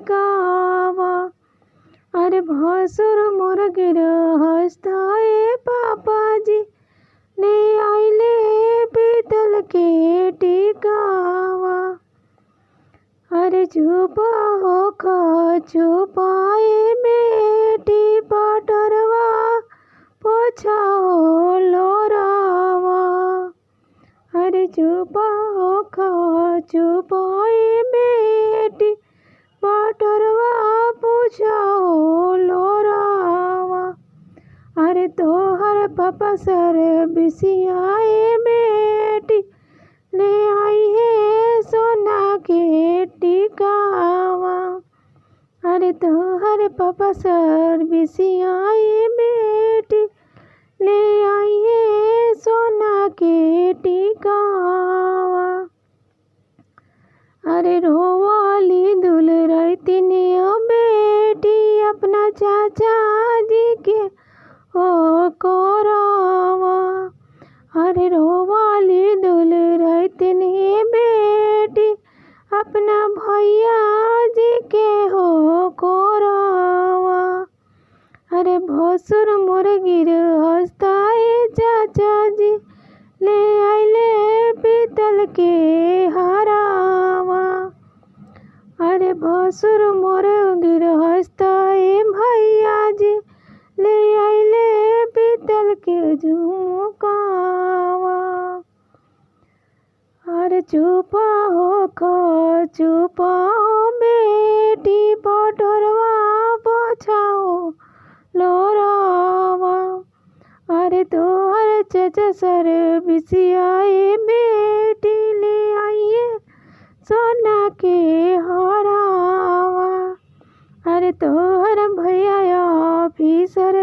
टिकावा। अरे भसुर मोर गृहस्थ ए पापा जी ले आइले पीतल के टिकावा। अरे चुप होख छुपाए बेटी पटरवा पोछाओ लोरावा। अरे चुप होख छुपाए बेटी पटरवा पोछाओ लोरावा। अरे तोहर पापा सर बिसियाए बेटी ले आई है सोना के टिकावा। अरे तोहर पापा सर बिसियाए बेटी ले आई है सोना के टिकावा। अरे रोवाली दुल रहती ओ बेटी अपना चाचा जी के ओ कोरावा। अरे रोवाली दुल रहती बेटी अपना भैया जी के हो कोरावा। अरे भसुर मोर गृहस्थ ए चाचा जी ले आइले पीतल के हरावा। अरे भसुर मोर गृहस्थ ए भैया जी ले आइले पीतल के झुमकावा। अरे चुपा होख छुपाओ बेटी पटरवा पोछाओ लोरावा। अरे तोहर चाचा सर बिसियाए बेटी ले आइए सोना के हरावा। अरे तोहर भैया ऑफिसर